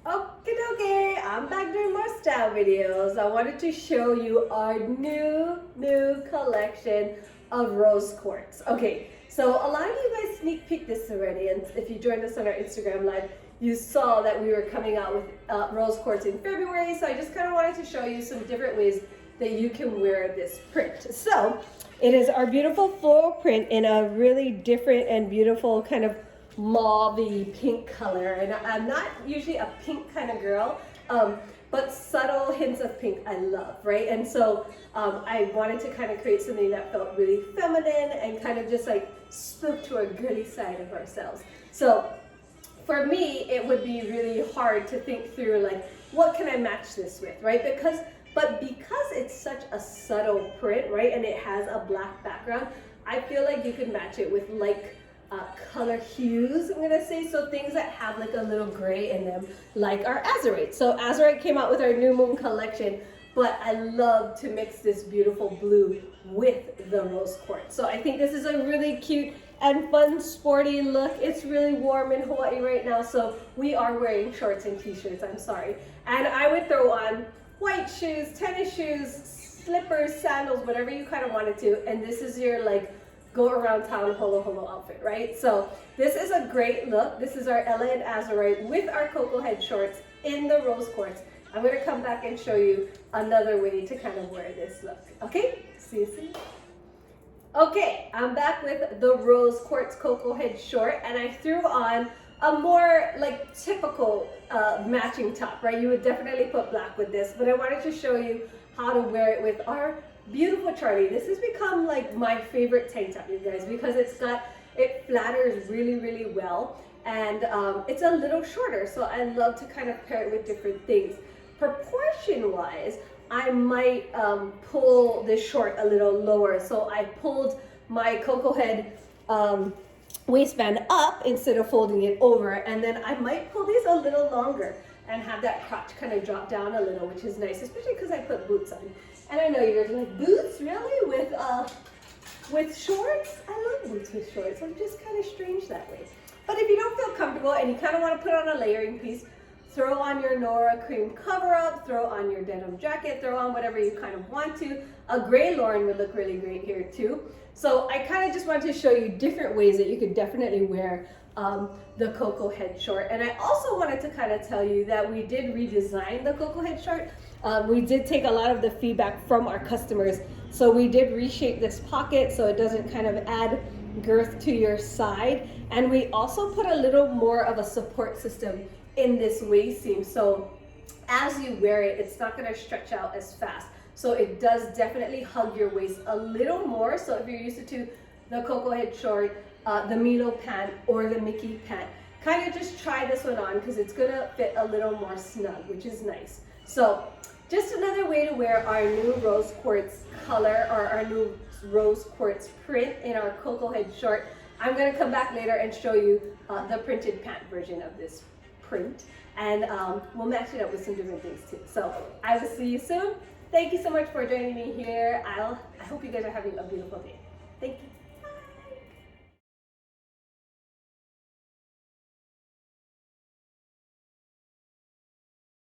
Okay, okay, I'm back doing more style videos. I wanted to show you our new collection of rose quartz. Okay, so a lot of you guys sneak peeked this already, and if you joined us on our Instagram live, you saw that we were coming out with rose quartz in February. So I just kind of wanted to show you some different ways that you can wear this print. So it is our beautiful floral print in a really different and beautiful kind of mauve-y pink color, and I'm not usually a pink kind of girl, but subtle hints of pink I love, right? And so I wanted to kind of create something that felt really feminine and kind of just like spoke to a girly side of ourselves. So for me, it would be really hard to think through like, what can I match this with, right? Because it's such a subtle print, right, and it has a black background, I feel like you could match it with like color hues, I'm gonna say, so things that have like a little gray in them, like our Azurite. So Azurite came out with our new moon collection, but I love to mix this beautiful blue with the rose quartz. So I think this is a really cute and fun sporty look. It's really warm in Hawaii right now, so we are wearing shorts and t-shirts, I'm sorry. And I would throw on white shoes, tennis shoes, slippers, sandals, whatever you kind of wanted to, and this is your like go around town holo holo outfit, right? So this is a great look. This is our Ella and Azurite with our Koko Head shorts in the rose quartz. I'm gonna come back and show you another way to kind of wear this look. Okay, see you soon. Okay, I'm back with the rose quartz Koko Head short, and I threw on a more like typical matching top, right? You would definitely put black with this, but I wanted to show you how to wear it with our beautiful Charlie. This has become like my favorite tank top, you guys, because it flatters really well, and it's a little shorter, so I love to kind of pair it with different things. Proportion wise, I might pull this short a little lower, so I pulled my Koko Head waistband up instead of folding it over, and then I might pull these a little longer and have that crotch kind of drop down a little, which is nice, especially because I put boots on. And I know you guys are like, boots, really? With shorts? I love boots with shorts. I'm just kind of strange that way. But if you don't feel comfortable and you kind of want to put on a layering piece, throw on your Norah Creme cover-up, throw on your denim jacket, throw on whatever you kind of want to. A gray Lauren would look really great here too. So I kind of just wanted to show you different ways that you could definitely wear the Koko Head short. And I also wanted to kind of tell you that we did redesign the Koko Head short. We did take a lot of the feedback from our customers. So we did reshape this pocket so it doesn't kind of add girth to your side. And we also put a little more of a support system in this waist seam. So as you wear it, it's not gonna stretch out as fast. So it does definitely hug your waist a little more. So if you're used to the Koko Head short, the Milo pant, or the Mickey pant, kind of just try this one on because it's gonna fit a little more snug, which is nice. So just another way to wear our new rose quartz color, or our new rose quartz print in our Koko Head short. I'm gonna come back later and show you the printed pant version of this print, and we'll match it up with some different things too. So I will see you soon. Thank you so much for joining me here. I hope you guys are having a beautiful day. Thank you.